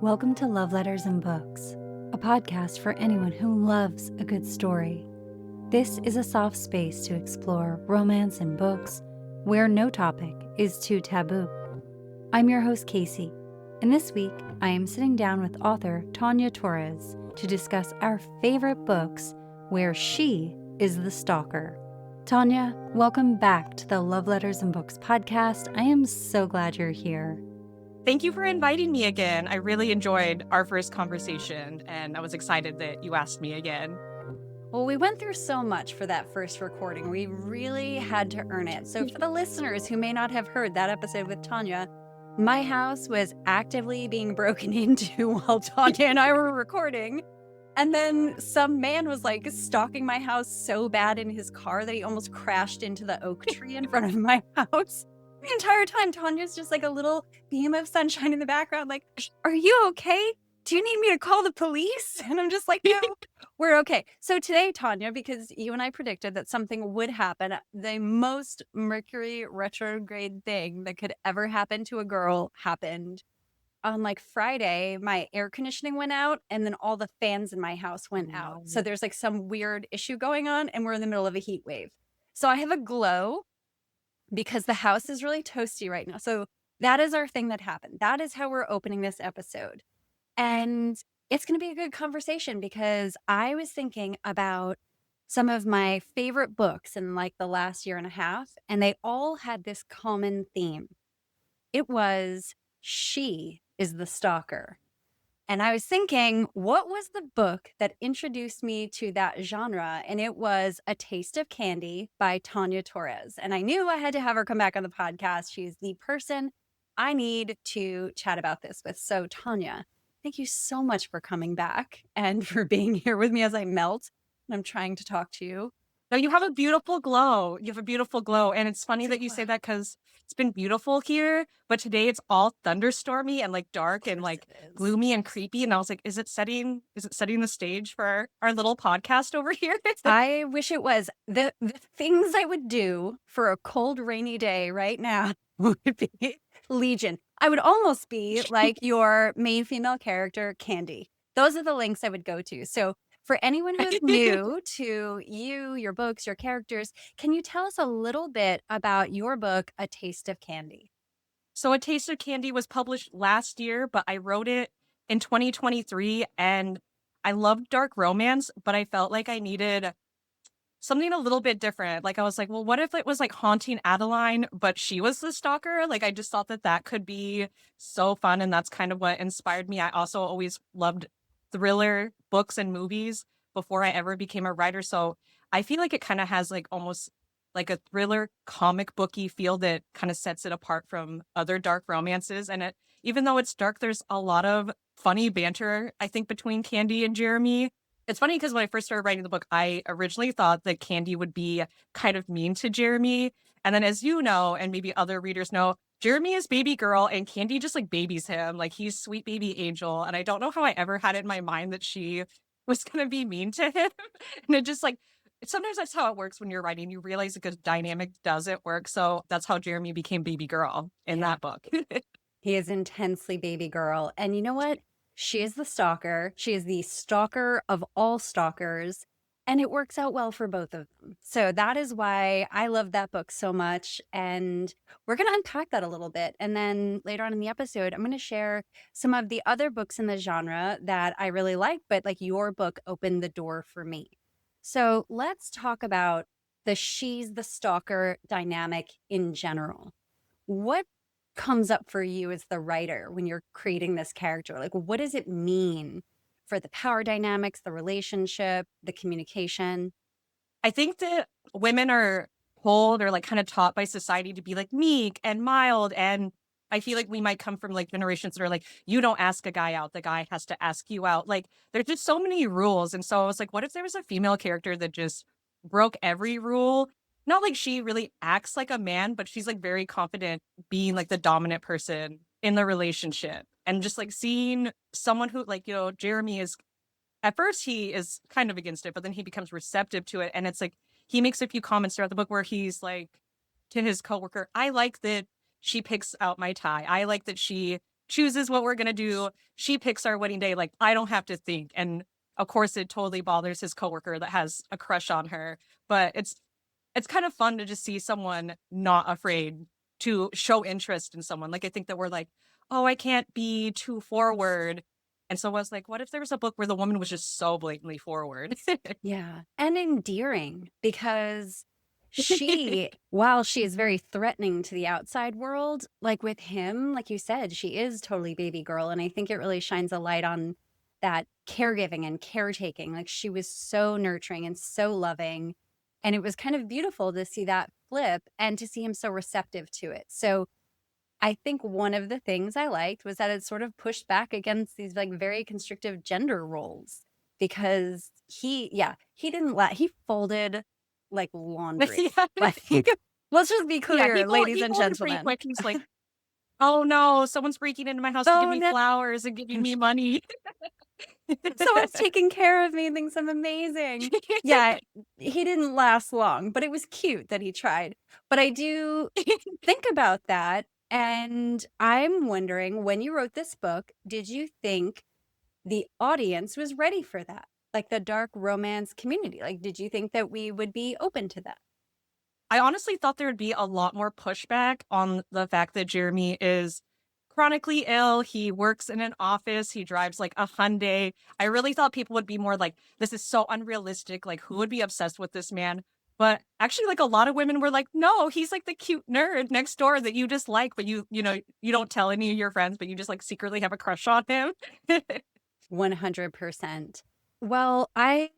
Welcome to Love Letters and Books, a podcast for anyone who loves a good story. This is a soft space to explore romance in books where no topic is too taboo. I'm your host, Casey, and this week I am sitting down with author Tawnya Torres to discuss our favorite books where she is the stalker. Tawnya, welcome back to the Love Letters and Books podcast. I am so glad you're here. Thank you for inviting me again. I really enjoyed our first conversation, and I was excited that you asked me again. Well, we went through so much for that first recording. We really had to earn it. So for the listeners who may not have heard that episode with Tawnya, my house was actively being broken into while Tawnya and I were recording. And then some man was like stalking my house so bad in his car that he almost crashed into the oak tree in front of my house. The entire time, Tanya's just like a little beam of sunshine in the background, like, "Are you okay? Do you need me to call the police?" And I'm just like, "No, we're okay." So today, Tawnya, because you and I predicted that something would happen, the most Mercury retrograde thing that could ever happen to a girl happened. On like Friday, my air conditioning went out and then all the fans in my house went out. So there's like some weird issue going on and we're in the middle of a heat wave. So I have a glow because the house is really toasty right now. So that is our thing that happened. That is how we're opening this episode. And it's going to be a good conversation because I was thinking about some of my favorite books in like the last year and a half, and they all had this common theme. It was she is the stalker. And I was thinking, what was the book that introduced me to that genre? And it was A Taste of Candy by Tawnya Torres. And I knew I had to have her come back on the podcast. She's the person I need to chat about this with. So Tawnya, thank you so much for coming back and for being here with me as I melt. And I'm trying to talk to you. No, you have a beautiful glow. You have a beautiful glow. And it's funny that you say that because it's been beautiful here, but today it's all thunderstormy and like dark and like gloomy and creepy. And I was like, is it setting the stage for our little podcast over here? I wish it was. The things I would do for a cold, rainy day right now would be legion. I would almost be like your main female character, Candy. Those are the links I would go to. So for anyone who's new to you, your books, your characters, can you tell us a little bit about your book, A Taste of Candy? So A Taste of Candy was published last year, but I wrote it in 2023 and I loved dark romance, but I felt like I needed something a little bit different. Like I was like, well, what if it was like Haunting Adeline, but she was the stalker? Like I just thought that could be so fun. And that's kind of what inspired me. I also always loved thriller books and movies before I ever became a writer. So I feel like it kind of has like almost like a thriller comic booky feel that kind of sets it apart from other dark romances. And even though it's dark, there's a lot of funny banter, I think, between Candy and Jeremy. It's funny because when I first started writing the book, I originally thought that Candy would be kind of mean to Jeremy. And then as you know, and maybe other readers know, Jeremy is baby girl and Candy just like babies him. Like he's sweet baby angel. And I don't know how I ever had it in my mind that she was going to be mean to him. And it just like, sometimes that's how it works when you're writing. You realize a good dynamic doesn't work. So that's how Jeremy became baby girl in that book. He is intensely baby girl. And you know what? She is the stalker. She is the stalker of all stalkers. And it works out well for both of them. So that is why I love that book so much. And we're going to unpack that a little bit. And then later on in the episode, I'm going to share some of the other books in the genre that I really like, but like your book opened the door for me. So let's talk about the she's the stalker dynamic in general. What comes up for you as the writer when you're creating this character? Like, what does it mean for the power dynamics, the relationship, the communication? I think that women are told or like kind of taught by society to be like meek and mild. And I feel like we might come from like generations that are like, you don't ask a guy out, the guy has to ask you out. Like there's just so many rules. And so I was like, what if there was a female character that just broke every rule? Not like she really acts like a man, but she's like very confident being like the dominant person in the relationship. And just like seeing someone who like, Jeremy is at first he is kind of against it, but then he becomes receptive to it. And it's like, he makes a few comments throughout the book where he's like to his coworker, I like that she picks out my tie. I like that she chooses what we're going to do. She picks our wedding day. Like, I don't have to think. And of course, it totally bothers his coworker that has a crush on her. But it's kind of fun to just see someone not afraid to show interest in someone. Like, I think that we're like, oh, I can't be too forward. And so I was like, what if there was a book where the woman was just so blatantly forward? Yeah. And endearing because she, while she is very threatening to the outside world, like with him, like you said, she is totally baby girl. And I think it really shines a light on that caregiving and caretaking. Like she was so nurturing and so loving. And it was kind of beautiful to see that flip and to see him so receptive to it. So I think one of the things I liked was that it sort of pushed back against these like very constrictive gender roles because he didn't he folded like laundry. Yeah. Like, let's just be Yeah, clear, ladies he and folded pretty gentlemen. quick. He's like, oh no, someone's breaking into my house to Oh give me no, flowers and giving me money. someone's taking care of me and thinks I'm amazing. Yeah, he didn't last long, but it was cute that he tried. But I do think about that. And I'm wondering, when you wrote this book, did you think the audience was ready for that? Like the dark romance community? Like, did you think that we would be open to that? I honestly thought there would be a lot more pushback on the fact that Jeremy is chronically ill. He works in an office. He drives like a Hyundai. I really thought people would be more like, this is so unrealistic. Like, who would be obsessed with this man? But actually, like a lot of women were like, no, he's like the cute nerd next door that you just like, but you don't tell any of your friends, but you just like secretly have a crush on him. 100%. Well, I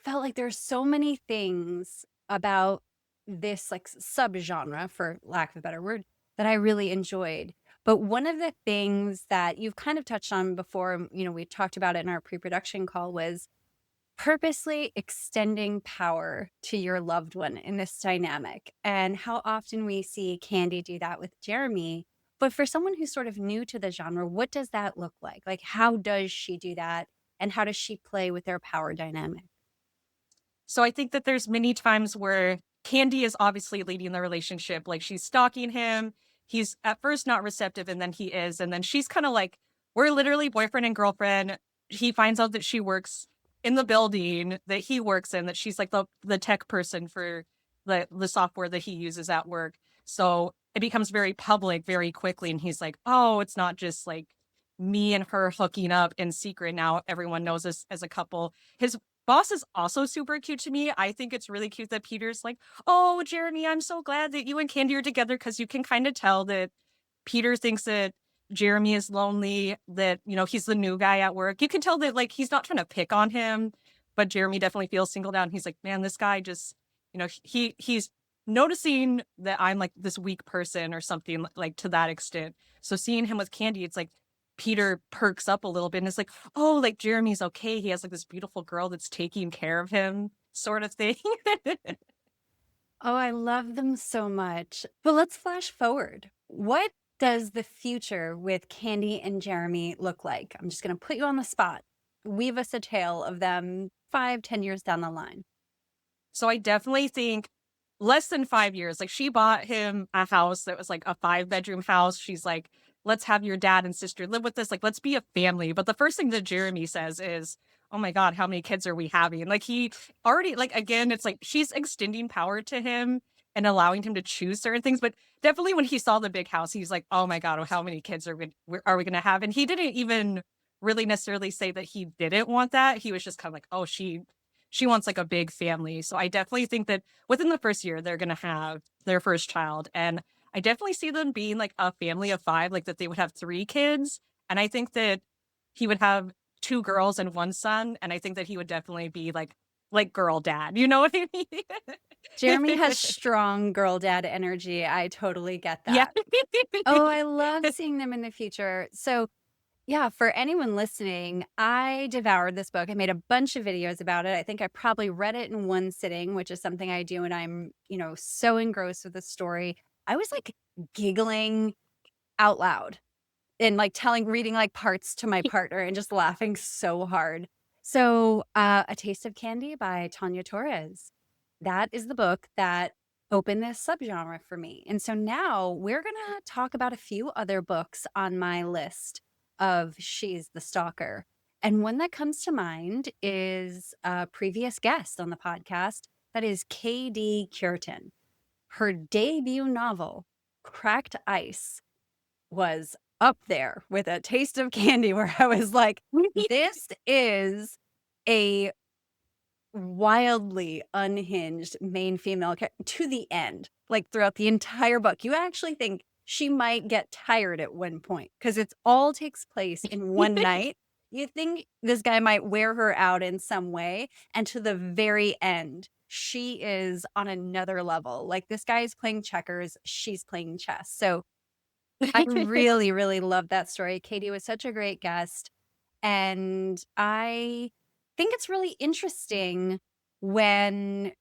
felt like there's so many things about this like subgenre, for lack of a better word, that I really enjoyed. But one of the things that you've kind of touched on before, we talked about it in our pre-production call, was purposely extending power to your loved one in this dynamic, and how often we see Candy do that with Jeremy. But for someone who's sort of new to the genre, what does that look like? Like, how does she do that? And how does she play with their power dynamic? So I think that there's many times where Candy is obviously leading the relationship. Like she's stalking him. He's at first not receptive and then he is. And then she's kind of like, we're literally boyfriend and girlfriend. He finds out that she works in the building that he works in, that she's like the tech person for the software that he uses at work. So it becomes very public very quickly. And he's like, oh, it's not just like me and her hooking up in secret. Now everyone knows us as a couple. His boss is also super cute to me. I think it's really cute that Peter's like, oh, Jeremy, I'm so glad that you and Candy are together, because you can kind of tell that Peter thinks that Jeremy is lonely, that, he's the new guy at work. You can tell that, like, he's not trying to pick on him, but Jeremy definitely feels singled out. He's like, man, this guy just, he's noticing that I'm like this weak person or something like to that extent. So seeing him with Candy, it's like, Peter perks up a little bit and is like, oh, like Jeremy's okay. He has like this beautiful girl that's taking care of him, sort of thing. Oh, I love them so much. But let's flash forward. What does the future with Candy and Jeremy look like? I'm just going to put you on the spot. Weave us a tale of them 5-10 years down the line. So I definitely think less than 5 years. Like, she bought him a house that was like a 5-bedroom house. She's like, let's have your dad and sister live with us. Like, let's be a family. But the first thing that Jeremy says is, oh my God, how many kids are we having? Like, he already, like, again, it's like she's extending power to him and allowing him to choose certain things. But definitely when he saw the big house, he's like, oh my God, how many kids are we going to have? And he didn't even really necessarily say that he didn't want that. He was just kind of like, oh, she wants like a big family. So I definitely think that within the first year, they're going to have their first child. And I definitely see them being like a family of 5, like that they would have 3 kids. And I think that he would have 2 girls and 1 son. And I think that he would definitely be like girl dad. You know what I mean? Jeremy has strong girl dad energy. I totally get Yeah. that. Oh, I love seeing them in the future. So yeah, for anyone listening, I devoured this book. I made a bunch of videos about it. I think I probably read it in one sitting, which is something I do. And I'm, so engrossed with the story. I was like giggling out loud and like reading like parts to my partner and just laughing so hard. So A Taste of Candy by Tawnya Torres. That is the book that opened this subgenre for me. And so now we're going to talk about a few other books on my list of She's the Stalker. And one that comes to mind is a previous guest on the podcast. That is K.D. Cureton. Her debut novel, Cracked Ice, was up there with A Taste of Candy, where I was like, this is a wildly unhinged main female character to the end. Like throughout the entire book, you actually think she might get tired at one point because it all takes place in one night. You think this guy might wear her out in some way, and to the very end, she is on another level. Like this guy is playing checkers, she's playing chess. So I really, really love that story. Katie was such a great guest. And I think it's really interesting when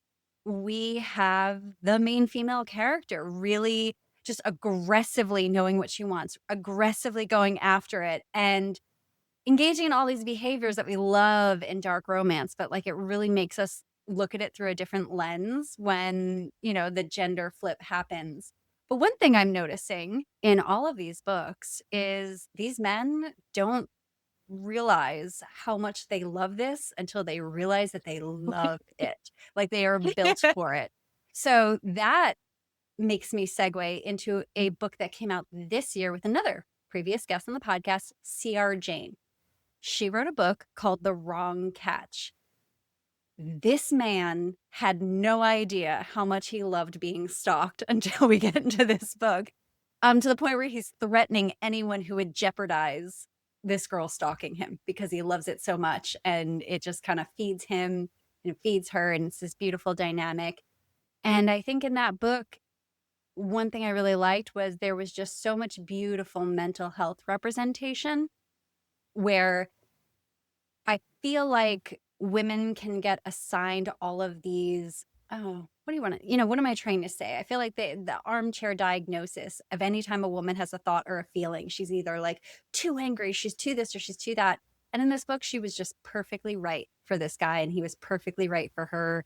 we have the main female character really just aggressively knowing what she wants, aggressively going after it, and engaging in all these behaviors that we love in dark romance. But like it really makes us look at it through a different lens when, the gender flip happens. But one thing I'm noticing in all of these books is these men don't realize how much they love this until they realize that they love it. Like they are built for it. So that makes me segue into a book that came out this year with another previous guest on the podcast, C.R. Jane. She wrote a book called The Wrong Catch. This man had no idea how much he loved being stalked until we get into this book, to the point where he's threatening anyone who would jeopardize this girl stalking him because he loves it so much. And it just kind of feeds him and feeds her. And it's this beautiful dynamic. And I think in that book, one thing I really liked was there was just so much beautiful mental health representation where I feel like women can get assigned all of these, what do you want to, what am I trying to say? I feel like the armchair diagnosis of any time a woman has a thought or a feeling, she's either like too angry, she's too this or she's too that. And in this book, she was just perfectly right for this guy and he was perfectly right for her.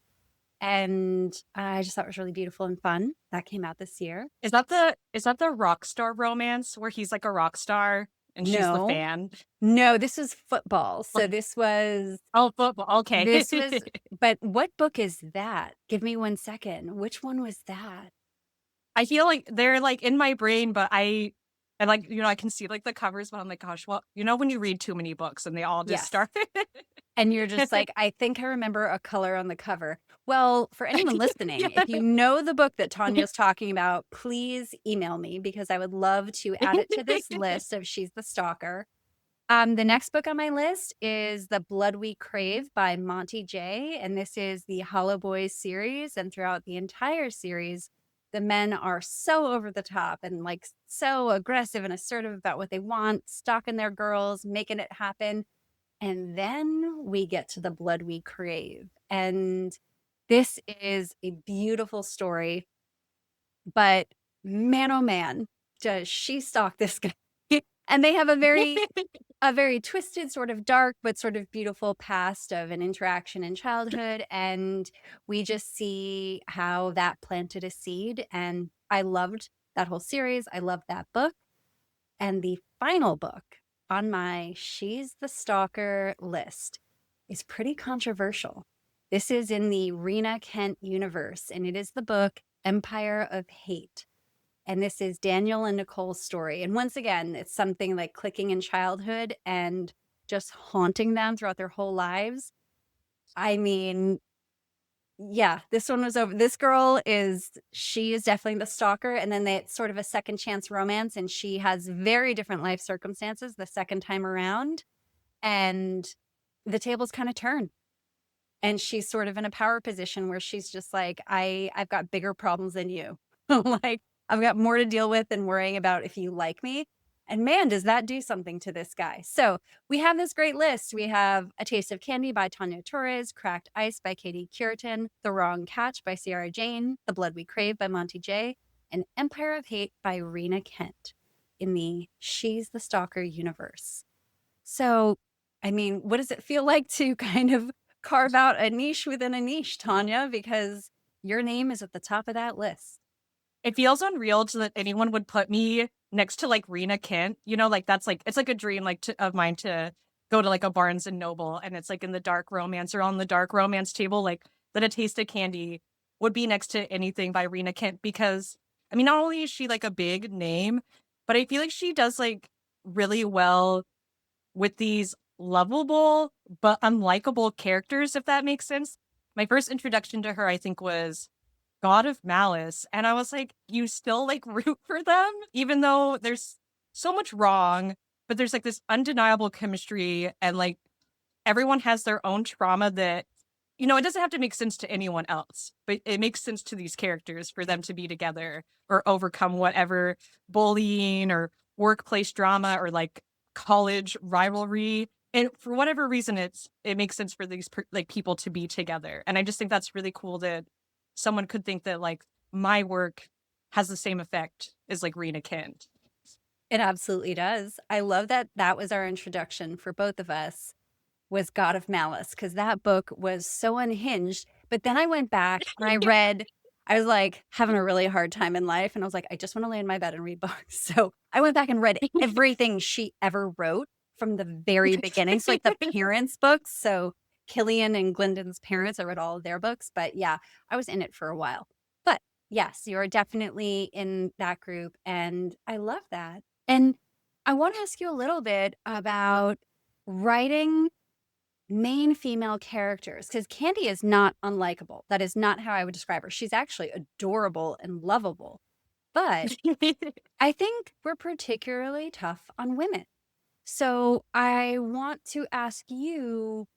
And I just thought it was really beautiful and fun. That came out this year. Is that the rock star romance where he's like a rock star and she's the fan? No, this was football. So this was football. Okay. This was but what book is that? Give me 1 second. Which one was that? I feel like they're like in my brain, but I like, I can see like the covers, but I'm like, gosh, well, when you read too many books and they all just start. And you're just like, I think I remember a color on the cover. Well, for anyone listening, if you know the book that Tanya's talking about, please email me because I would love to add it to this list of She's the Stalker. The next book on my list is The Blood We Crave by Monty Jay. And this is the Hollow Boys series. And throughout the entire series, the men are so over the top and like so aggressive and assertive about what they want, stalking their girls, making it happen. And then we get to The Blood We Crave. And this is a beautiful story. But man, oh man, does she stalk this guy. And they have a very twisted, sort of dark, but sort of beautiful past of an interaction in childhood. And we just see how that planted a seed. And I loved that whole series. I loved that book. And the final book on my She's the Stalker list is pretty controversial. This is in the Rina Kent universe, and it is the book Empire of Hate. And this is Daniel and Nicole's story. And once again, it's something like clicking in childhood and just haunting them throughout their whole lives. I mean, yeah, this one was over. This girl she is definitely the stalker. And then it's sort of a second chance romance. And she has very different life circumstances the second time around. And the tables kind of turn. And she's sort of in a power position where she's just like, I've got bigger problems than you. Like, I've got more to deal with than worrying about if you like me. And man, does that do something to this guy. So we have this great list. We have A Taste of Candy by Tawnya Torres, Cracked Ice by K.D. Cureton, The Wrong Catch by C.R. Jane, The Blood We Crave by Monty Jay, and Empire of Hate by Rina Kent in the She's the Stalker universe. So, I mean, what does it feel like to kind of carve out a niche within a niche, Tawnya? Because your name is at the top of that list. It feels unreal that anyone would put me next to like Rina Kent. You know, like that's like it's like a dream of mine to go to like a Barnes and Noble and it's like in the dark romance or on the dark romance table, like that a taste of candy would be next to anything by Rina Kent because I mean not only is she like a big name, but I feel like she does like really well with these lovable but unlikable characters, if that makes sense. My first introduction to her, I think, was God of Malice. And I was like, you still like root for them, even though there's so much wrong, but there's like this undeniable chemistry and like everyone has their own trauma that, you know, it doesn't have to make sense to anyone else, but it makes sense to these characters for them to be together or overcome whatever bullying or workplace drama or like college rivalry. And for whatever reason, it makes sense for these like people to be together. And I just think that's really cool that someone could think that like my work has the same effect as like Rina Kent. It absolutely does. I love that that was our introduction for both of us was God of Malice because that book was so unhinged. But then I went back and I was like having a really hard time in life. And I was like, I just want to lay in my bed and read books. So I went back and read everything she ever wrote from the very beginning. So like the parents' books. So Killian and Glyndon's parents, I read all of their books. But yeah, I was in it for a while. But yes, you're definitely in that group. And I love that. And I want to ask you a little bit about writing main female characters because Candy is not unlikable. That is not how I would describe her. She's actually adorable and lovable. But I think we're particularly tough on women. So I want to ask you,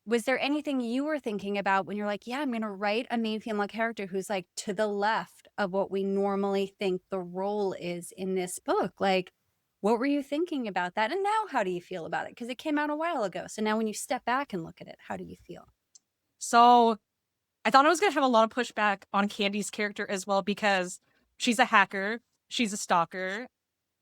was there anything you were thinking about when you're like, yeah, I'm going to write a main female character who's like to the left of what we normally think the role is in this book? Like, what were you thinking about that? And now how do you feel about it? Because it came out a while ago. So now when you step back and look at it, how do you feel? So I thought I was going to have a lot of pushback on Candy's character as well because she's a hacker. She's a stalker.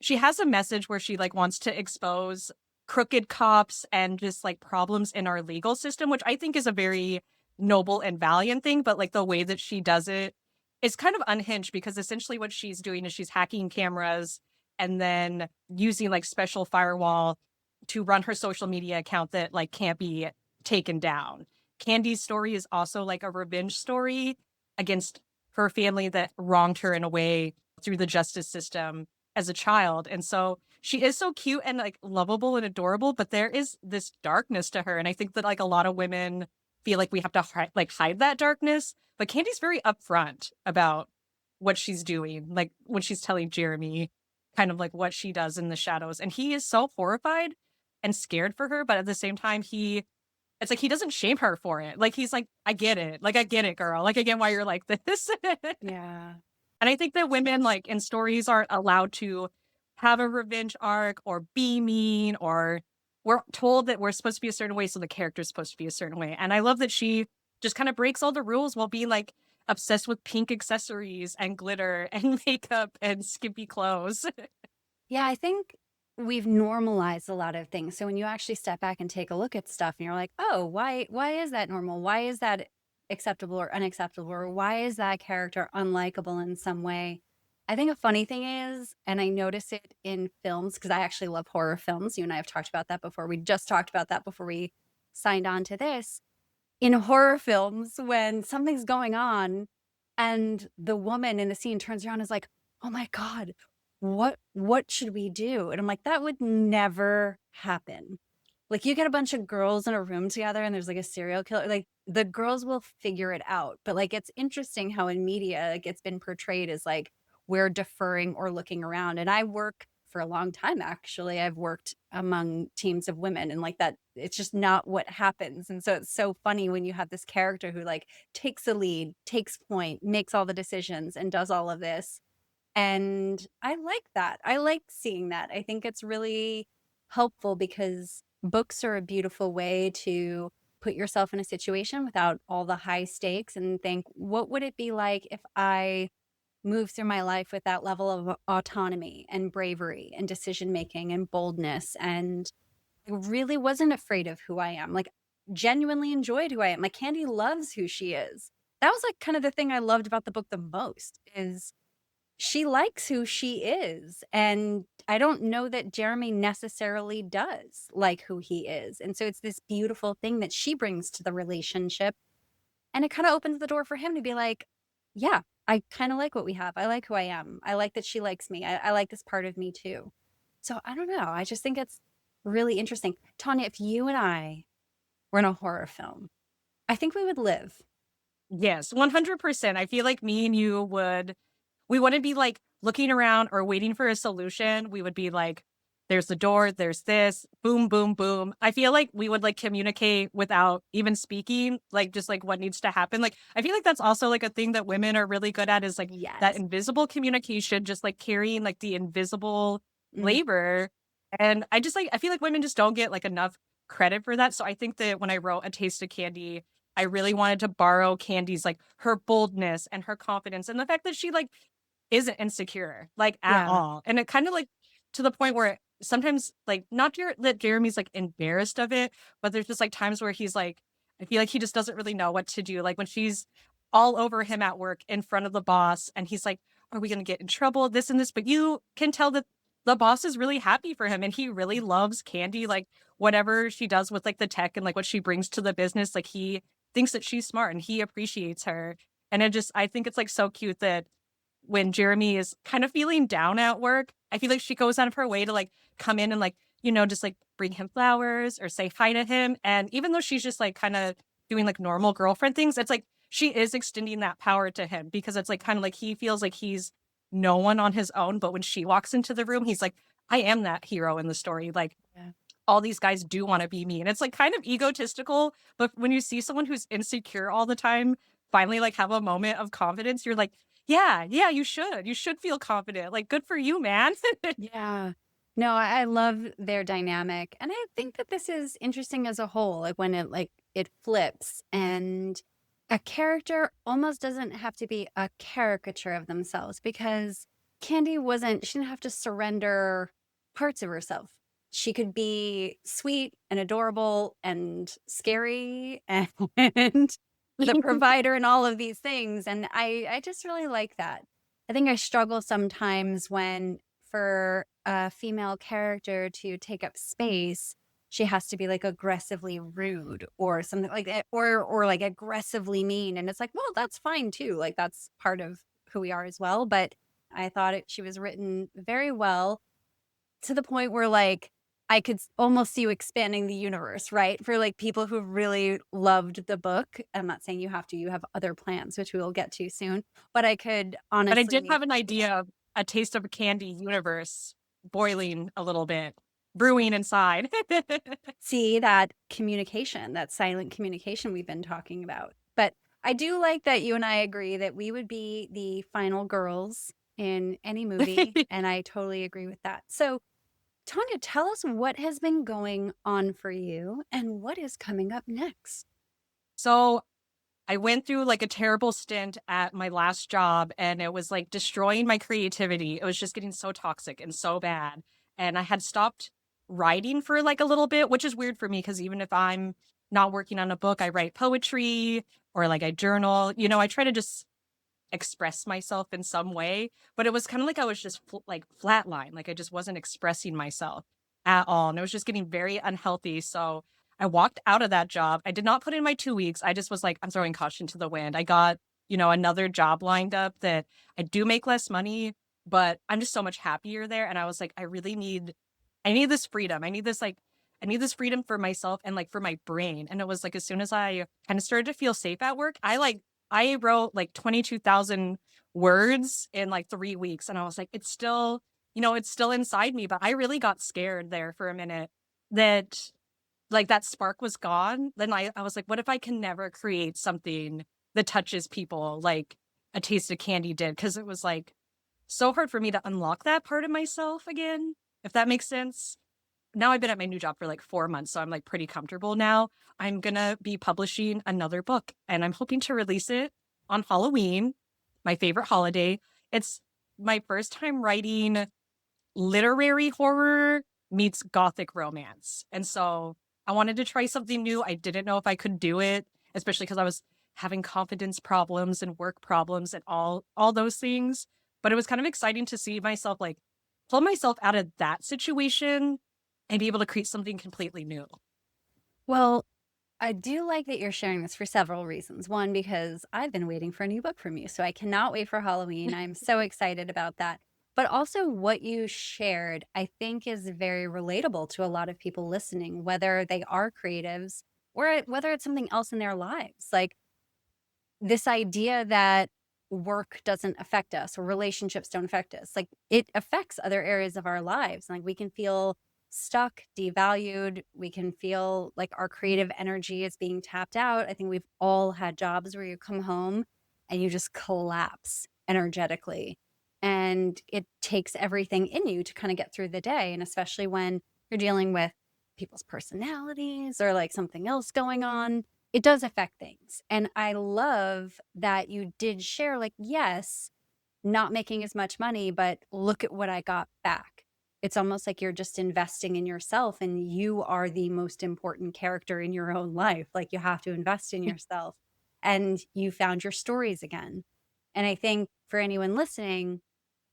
She has a message where she like wants to expose crooked cops and just like problems in our legal system, which I think is a very noble and valiant thing. But like the way that she does it is kind of unhinged because essentially what she's doing is she's hacking cameras and then using like special firewall to run her social media account that like can't be taken down. Candy's story is also like a revenge story against her family that wronged her in a way through the justice system as a child. And so she is so cute and like lovable and adorable, but there is this darkness to her. And I think that like a lot of women feel like we have to hide that darkness. But Candy's very upfront about what she's doing, like when she's telling Jeremy kind of like what she does in the shadows. And he is so horrified and scared for her, but at the same time, it's like he doesn't shame her for it. Like he's like, I get it. Like, I get it, girl. Like, I get why you're like this. Yeah. And I think that women like in stories aren't allowed to have a revenge arc or be mean, or we're told that we're supposed to be a certain way, so the character's supposed to be a certain way. And I love that she just kind of breaks all the rules while being like obsessed with pink accessories and glitter and makeup and skimpy clothes. Yeah, I think we've normalized a lot of things. So when you actually step back and take a look at stuff and you're like, oh, why is that normal? Why is that acceptable or unacceptable? Or why is that character unlikable in some way? I think a funny thing is, and I notice it in films, because I actually love horror films. You and I have talked about that before. We just talked about that before we signed on to this. In horror films, when something's going on and the woman in the scene turns around and is like, oh my God, what should we do? And I'm like, that would never happen. Like you get a bunch of girls in a room together and there's like a serial killer, like the girls will figure it out. But like it's interesting how in media like, it's been portrayed as like we're deferring or looking around. And I work for a long time actually. I've worked among teams of women and like that it's just not what happens. And so it's so funny when you have this character who like takes the lead, takes point, makes all the decisions and does all of this. And I like that. I like seeing that. I think it's really helpful because books are a beautiful way to put yourself in a situation without all the high stakes and think, what would it be like if I move through my life with that level of autonomy and bravery and decision making and boldness and I really wasn't afraid of who I am. Like genuinely enjoyed who I am. Like Candy loves who she is. that was like kind of the thing I loved about the book the most is she likes who she is. And I don't know that Jeremy necessarily does like who he is. And so it's this beautiful thing that she brings to the relationship. And it kind of opens the door for him to be like, yeah, I kind of like what we have. I like who I am. I like that she likes me. I like this part of me too. So I don't know. I just think it's really interesting. Tawnya, if you and I were in a horror film, I think we would live. Yes, 100%. I feel like me and you we wouldn't be like looking around or waiting for a solution. We would be like, there's the door, there's this, boom, boom, boom. I feel like we would like communicate without even speaking, like just like what needs to happen. Like, I feel like that's also like a thing that women are really good at is like that Yes. invisible communication, just like carrying like the invisible Mhm. labor. And I just like, I feel like women just don't get like enough credit for that. So I think that when I wrote A Taste of Candy, I really wanted to borrow Candy's like her boldness and her confidence and the fact that she like isn't insecure like at Yeah. all. And it kind of like to the point where sometimes like not that Jeremy's like embarrassed of it, but there's just like times where he's like, I feel like he just doesn't really know what to do. Like when she's all over him at work in front of the boss and he's like, are we going to get in trouble? This and this. But you can tell that the boss is really happy for him and he really loves Candy. Like whatever she does with like the tech and like what she brings to the business, like he thinks that she's smart and he appreciates her. And I think it's like so cute that when Jeremy is kind of feeling down at work, I feel like she goes out of her way to like come in and like, just like bring him flowers or say hi to him. And even though she's just like kind of doing like normal girlfriend things, it's like she is extending that power to him because it's like kind of like he feels like he's no one on his own. But when she walks into the room, he's like, I am that hero in the story. Like, Yeah. all these guys do want to be me. And it's like kind of egotistical. But when you see someone who's insecure all the time finally like have a moment of confidence, you're like, yeah, you should. You should feel confident. Like, good for you, man. Yeah. No, I love their dynamic. And I think that this is interesting as a whole, like when it flips and a character almost doesn't have to be a caricature of themselves because Candy she didn't have to surrender parts of herself. She could be sweet and adorable and scary and the provider and all of these things. And I just really like that. I think I struggle sometimes when for a female character to take up space, she has to be like aggressively rude or something like that, or like aggressively mean. And it's like, well, that's fine too. Like that's part of who we are as well. But I thought she was written very well to the point where like I could almost see you expanding the universe, right? For like people who really loved the book. I'm not saying you have to, you have other plans, which we will get to soon. But I could But I did honestly have an idea of A Taste of a Candy universe boiling a little bit, brewing inside. see that communication, that silent communication we've been talking about. But I do like that you and I agree that we would be the final girls in any movie. And I totally agree with that. So, Tawnya, tell us what has been going on for you and what is coming up next. So I went through like a terrible stint at my last job and it was like destroying my creativity. It was just getting so toxic and so bad. And I had stopped writing for like a little bit, which is weird for me because even if I'm not working on a book, I write poetry or like I journal. I try to just express myself in some way, but it was kind of like I was just like flatline, like I just wasn't expressing myself at all. And it was just getting very unhealthy. So I walked out of that job. I did not put in my 2 weeks. I just was like, I'm throwing caution to the wind. I got, another job lined up that I do make less money, but I'm just so much happier there. And I was like, I need this freedom. I need this freedom for myself and like for my brain. And it was like, as soon as I kind of started to feel safe at work, I wrote like 22,000 words in like 3 weeks. And I was like, it's still inside me. But I really got scared there for a minute that like that spark was gone. Then I was like, what if I can never create something that touches people like A Taste of Candy did? Because it was like so hard for me to unlock that part of myself again, if that makes sense. Now I've been at my new job for like 4 months, so I'm like pretty comfortable now. I'm gonna be publishing another book and I'm hoping to release it on Halloween, my favorite holiday. It's my first time writing literary horror meets Gothic romance. And so I wanted to try something new. I didn't know if I could do it, especially because I was having confidence problems and work problems and all those things. But it was kind of exciting to see myself like pull myself out of that situation and be able to create something completely new. Well, I do like that you're sharing this for several reasons. One, because I've been waiting for a new book from you, so I cannot wait for Halloween. I'm so excited about that. But also, what you shared, I think, is very relatable to a lot of people listening, whether they are creatives or whether it's something else in their lives. Like this idea that work doesn't affect us or relationships don't affect us. Like it affects other areas of our lives. Like we can feel stuck, devalued. We can feel like our creative energy is being tapped out. I think we've all had jobs where you come home and you just collapse energetically. And it takes everything in you to kind of get through the day. And especially when you're dealing with people's personalities or like something else going on, it does affect things. And I love that you did share, like, yes, not making as much money, but look at what I got back. It's almost like you're just investing in yourself and you are the most important character in your own life. Like you have to invest in yourself and you found your stories again. And I think for anyone listening,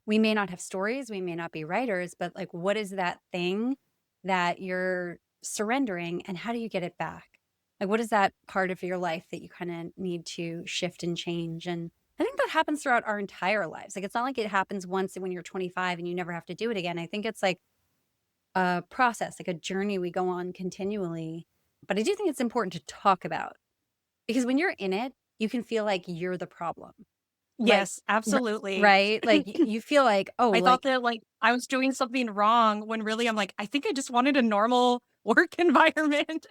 we may not have stories, we may not be writers, but like, what is that thing that you're surrendering and how do you get it back? Like, what is that part of your life that you kind of need to shift and change? And I think that happens throughout our entire lives. Like, it's not like it happens once when you're 25 and you never have to do it again. I think it's like a process, like a journey we go on continually. But I do think it's important to talk about because when you're in it, you can feel like you're the problem. Yes, absolutely. Right? Like, you feel like, oh, I like, thought that like I was doing something wrong when really I'm like, I think I just wanted a normal work environment.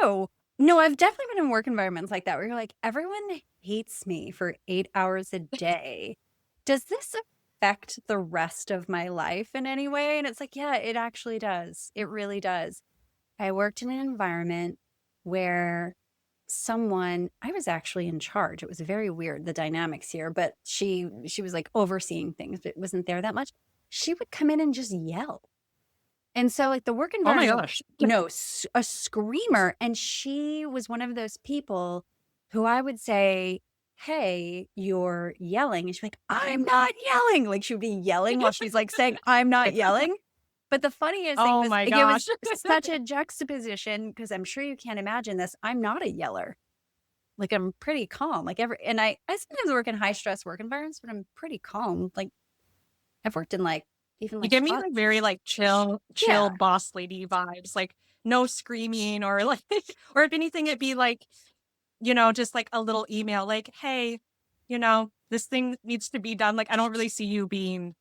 no, no, I've definitely been in work environments like that where you're like, everyone hates me for 8 hours a day. Does this affect the rest of my life in any way? And it's like, yeah, it actually does. It really does. I worked in an environment where I was actually in charge. It was very weird, the dynamics here, but she was like overseeing things, but wasn't there that much. She would come in and just yell. And so like the work Oh my environment, gosh. a screamer. And she was one of those people who I would say, hey, you're yelling. And she'd be like, I'm not yelling. Like she would be yelling while she's like saying, I'm not yelling. But the funniest thing Oh was, my like, it was gosh. such a juxtaposition because I'm sure you can't imagine this. I'm not a yeller. Like I'm pretty calm. And I sometimes work in high stress work environments, but I'm pretty calm. Like I've worked in like even You like give me hot, like very like chill yeah, boss lady vibes, like no screaming or like or if anything it'd be like, just like a little email like, "Hey, this thing needs to be done." Like I don't really see you being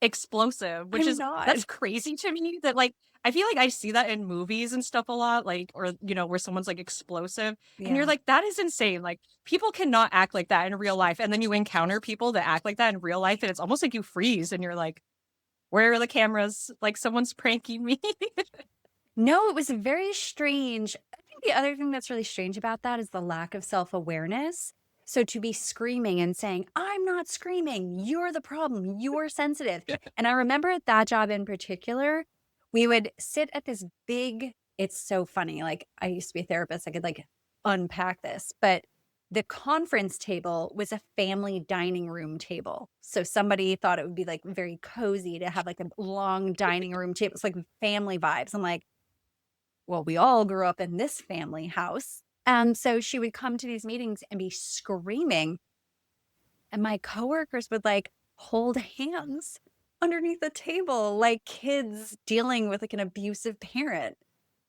explosive, which I'm is that's not. crazy to me that like I feel like I see that in movies and stuff a lot, like or where someone's like explosive and you're Yeah. like, that is insane. Like people cannot act like that in real life. And then you encounter people that act like that in real life and it's almost like you freeze and you're like, where are the cameras? Like someone's pranking me. No, it was very strange. I think the other thing that's really strange about that is the lack of self-awareness. So to be screaming and saying, I'm not screaming, you're the problem, you're sensitive. And I remember at that job in particular, we would sit at this big, it's so funny. Like I used to be a therapist, I could like unpack this, but the conference table was a family dining room table. So somebody thought it would be like very cozy to have like a long dining room table. It's like family vibes. I'm like, well, we all grew up in this family house. And so she would come to these meetings and be screaming. And my coworkers would like hold hands underneath the table, like kids dealing with like an abusive parent.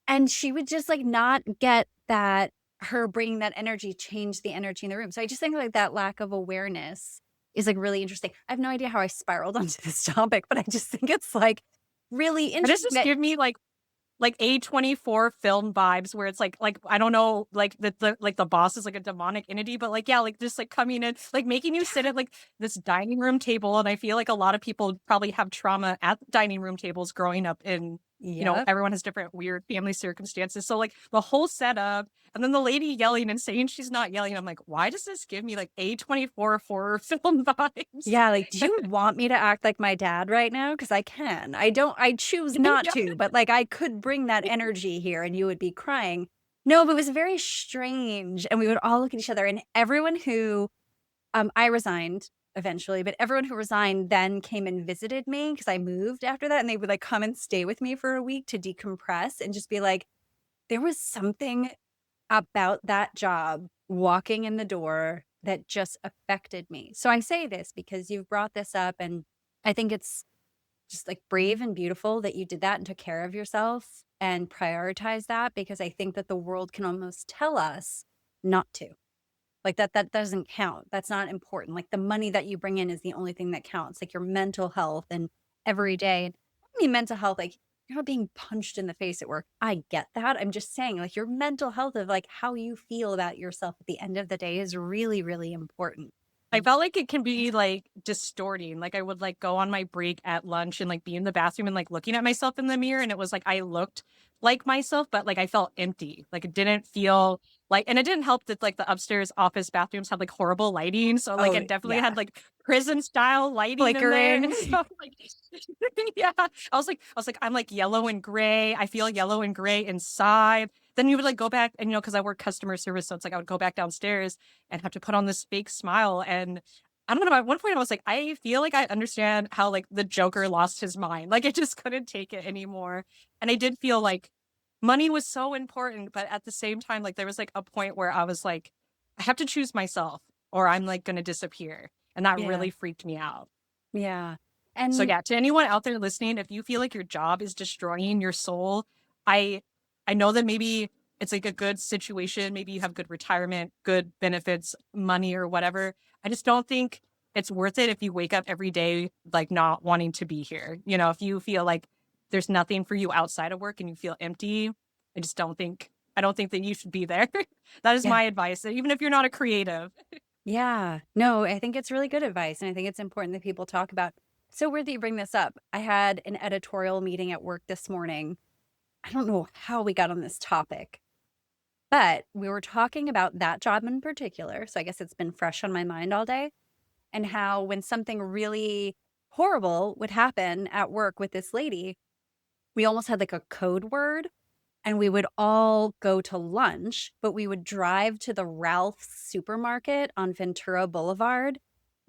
And she would just like not get that her bringing that energy changed the energy in the room. So I just think like that lack of awareness is like really interesting. I have no idea how I spiraled onto this topic, but I just think it's like really But does interesting this that give me like A24 film vibes where it's like I don't know, like the boss is like a demonic entity, but like yeah, like just like coming in, like making you sit at like this dining room table. And I feel like a lot of people probably have trauma at dining room tables growing up in yeah. everyone has different weird family circumstances. So like the whole setup and then the lady yelling and saying she's not yelling. I'm like, why does this give me like A24 horror film vibes? Yeah, like, do you want me to act like my dad right now? Because I can. I choose not Yeah. to, but like I could bring that energy here and you would be crying. No, but it was very strange. And we would all look at each other, and everyone who I resigned eventually, but everyone who resigned then came and visited me because I moved after that, and they would like come and stay with me for a week to decompress and just be like, there was something about that job walking in the door that just affected me. So I say this because you've brought this up, and I think it's just like brave and beautiful that you did that and took care of yourself and prioritized that, because I think that the world can almost tell us not to. Like that doesn't count. That's not important. Like the money that you bring in is the only thing that counts. Like your mental health and every day. And I mean mental health, like you're not being punched in the face at work. I get that. I'm just saying like your mental health of like how you feel about yourself at the end of the day is really, really important. I felt like it can be like distorting. Like I would like go on my break at lunch and like be in the bathroom and like looking at myself in the mirror, and it was like I looked like myself, but like I felt empty. Like it didn't feel like, and it didn't help that like the upstairs office bathrooms had like horrible lighting. So like Oh, it definitely yeah. had like prison style lighting in there. Flickering. And so like yeah. I was like, I'm like yellow and gray. I feel yellow and gray inside. Then you would like go back and because I work customer service, so it's like I would go back downstairs and have to put on this fake smile. And I don't know, at one point I was like, I feel like I understand how like the Joker lost his mind. Like I just couldn't take it anymore. And I did feel like money was so important, but at the same time, like there was like a point where I was like, I have to choose myself or I'm like gonna disappear. And that Yeah. really freaked me out. Yeah. So And yeah, to anyone out there listening, if you feel like your job is destroying your soul, I I know that maybe it's like a good situation, maybe you have good retirement, good benefits, money or whatever. I just don't think it's worth it if you wake up every day like not wanting to be here. If you feel like there's nothing for you outside of work and you feel empty, I don't think that you should be there. That is yeah. my advice, even if you're not a creative. Yeah. No, I think it's really good advice. And I think it's important that people talk about. So weird that you bring this up. I had an editorial meeting at work this morning. I don't know how we got on this topic, but we were talking about that job in particular. So I guess it's been fresh on my mind all day. And how when something really horrible would happen at work with this lady, we almost had like a code word, and we would all go to lunch, but we would drive to the Ralph's supermarket on Ventura Boulevard,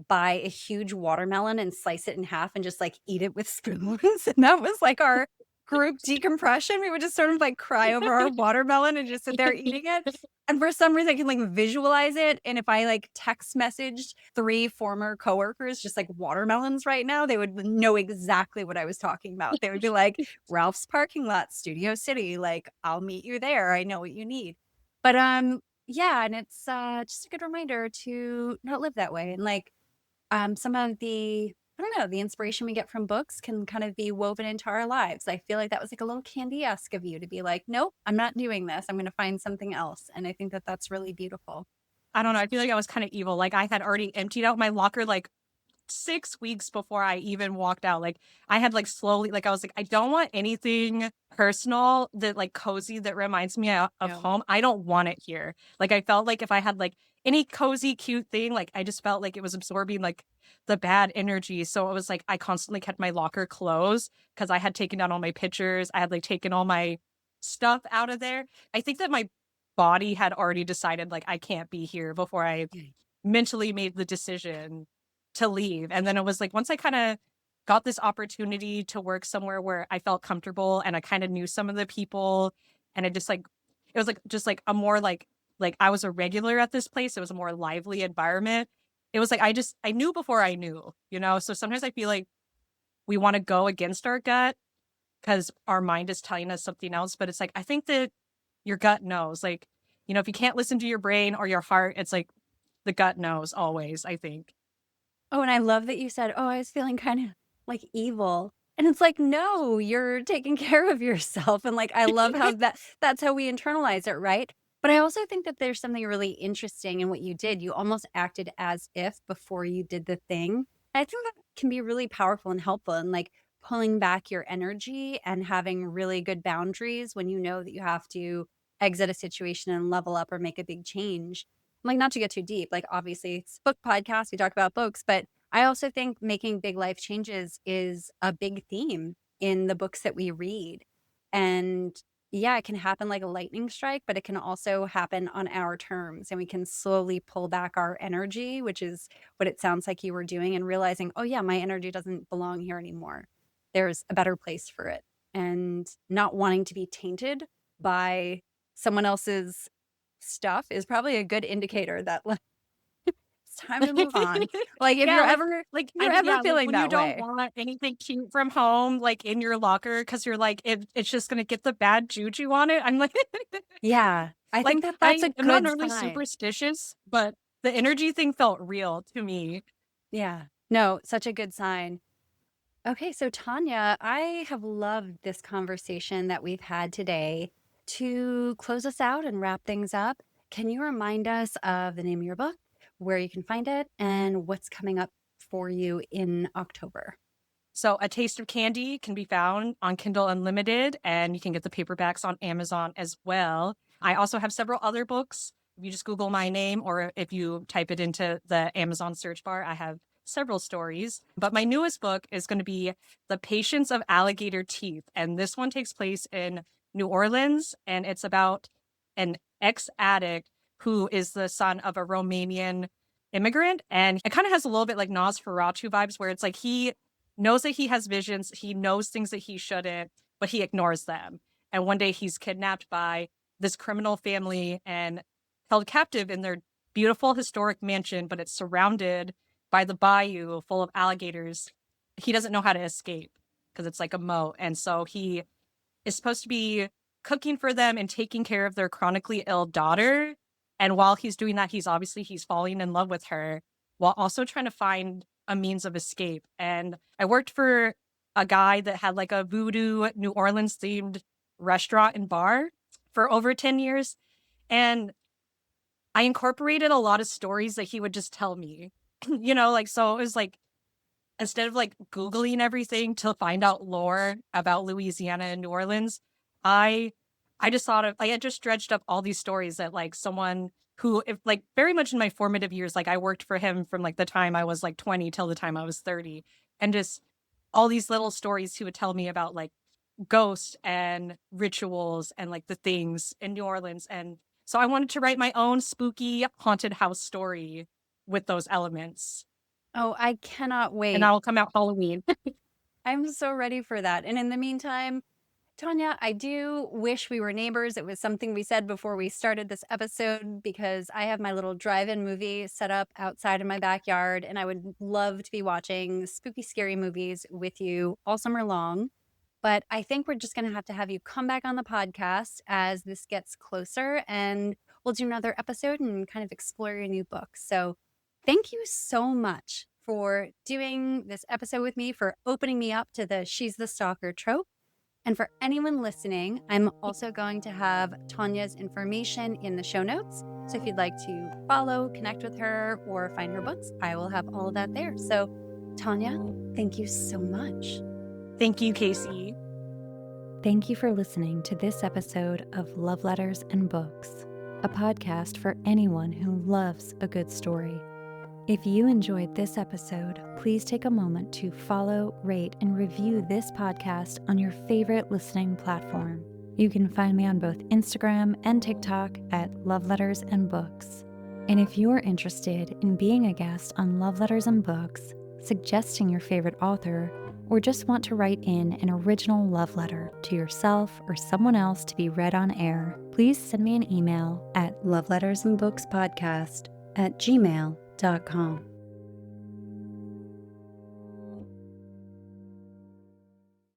buy a huge watermelon and slice it in half and just like eat it with spoons. And that was like our group decompression. We would just sort of like cry over our watermelon and just sit there eating it. And for some reason, I can like visualize it. And if I like text messaged 3 former coworkers just like watermelons right now, they would know exactly what I was talking about. They would be like, Ralph's parking lot, Studio City, like I'll meet you there. I know what you need. But yeah, and it's just a good reminder to not live that way. And like some of the, I don't know, the inspiration we get from books can kind of be woven into our lives. I feel like that was like a little Candy-esque of you to be like, nope, I'm not doing this. I'm going to find something else. And I think that that's really beautiful. I don't know. I feel like I was kind of evil. Like I had already emptied out my locker like 6 weeks before I even walked out. Like I had like slowly, like I was like, I don't want anything personal that like cozy that reminds me of Yeah. home. I don't want it here. Like I felt like if I had like any cozy, cute thing, like I just felt like it was absorbing like the bad energy. So it was like I constantly kept my locker closed because I had taken down all my pictures. I had like taken all my stuff out of there. I think that my body had already decided like I can't be here before I mentally made the decision to leave. And then it was like once I kind of got this opportunity to work somewhere where I felt comfortable and I kind of knew some of the people, and it just like it was like just like a more like I was a regular at this place. It was a more lively environment. It was like I knew before I knew, So sometimes I feel like we want to go against our gut because our mind is telling us something else. But it's like I think that your gut knows. Like, if you can't listen to your brain or your heart, it's like the gut knows always, I think. Oh, and I love that you said, oh, I was feeling kind of like evil. And it's like, no, you're taking care of yourself. And like, I love how that's how we internalize it, right? But I also think that there's something really interesting in what you did. You almost acted as if before you did the thing. And I think that can be really powerful and helpful in like pulling back your energy and having really good boundaries when you know that you have to exit a situation and level up or make a big change. Like, not to get too deep, like obviously it's a book podcast, we talk about books, but I also think making big life changes is a big theme in the books that we read. And yeah, it can happen like a lightning strike, but it can also happen on our terms. And we can slowly pull back our energy, which is what it sounds like you were doing, and realizing, oh, yeah, my energy doesn't belong here anymore. There's a better place for it. And not wanting to be tainted by someone else's stuff is probably a good indicator that like, it's time to move on. Like if Yeah, you're like ever yeah, like feeling when you that don't way. want anything cute from home, like in your locker, because you're like, it's just gonna get the bad juju on it. I'm like, Yeah. I like think that that's I a am not good normally sign. superstitious, but the energy thing felt real to me. Yeah. No, such a good sign. Okay, so Tawnya, I have loved this conversation that we've had today. To close us out and wrap things up, can you remind us of the name of your book, where you can find it, and what's coming up for you in October? So, A Taste of Candy can be found on Kindle Unlimited, and you can get the paperbacks on Amazon as well. I also have several other books. If you just Google my name, or if you type it into the Amazon search bar, I have several stories. But my newest book is going to be The Patience of Alligator Teeth. And this one takes place in New Orleans, and it's about an ex-addict who is the son of a Romanian immigrant. And it kind of has a little bit like Nosferatu vibes, where it's like he knows that he has visions, he knows things that he shouldn't, but he ignores them. And one day he's kidnapped by this criminal family and held captive in their beautiful historic mansion, but it's surrounded by the bayou full of alligators. He doesn't know how to escape because it's like a moat. And so he is supposed to be cooking for them and taking care of their chronically ill daughter. And while he's doing that, he's falling in love with her while also trying to find a means of escape. And I worked for a guy that had like a voodoo New Orleans themed restaurant and bar for over 10 years. And I incorporated a lot of stories that he would just tell me, like, so it was like, instead of like Googling everything to find out lore about Louisiana and New Orleans, I I just thought of I just dredged up all these stories that like someone who, if like very much in my formative years, like I worked for him from like the time I was like 20 till the time I was 30. And just all these little stories he would tell me about like ghosts and rituals and like the things in New Orleans. And so I wanted to write my own spooky haunted house story with those elements. Oh, I cannot And wait. that will come out Halloween. I'm so ready for that. And in the meantime, Tawnya, I do wish we were neighbors. It was something we said before we started this episode because I have my little drive-in movie set up outside in my backyard, and I would love to be watching spooky, scary movies with you all summer long. But I think we're just going to have you come back on the podcast as this gets closer, and we'll do another episode and kind of explore your new book. So thank you so much for doing this episode with me, for opening me up to the She's the Stalker trope. And for anyone listening, I'm also going to have Tawnya's information in the show notes. So if you'd like to follow, connect with her, or find her books, I will have all of that there. So Tawnya, thank you so much. Thank you, Casey. Thank you for listening to this episode of Love Letters and Books, a podcast for anyone who loves a good story. If you enjoyed this episode, please take a moment to follow, rate, and review this podcast on your favorite listening platform. You can find me on both Instagram and TikTok at Love Letters and Books. And if you're interested in being a guest on Love Letters and Books, suggesting your favorite author, or just want to write in an original love letter to yourself or someone else to be read on air, please send me an email at lovelettersandbookspodcast@gmail.com.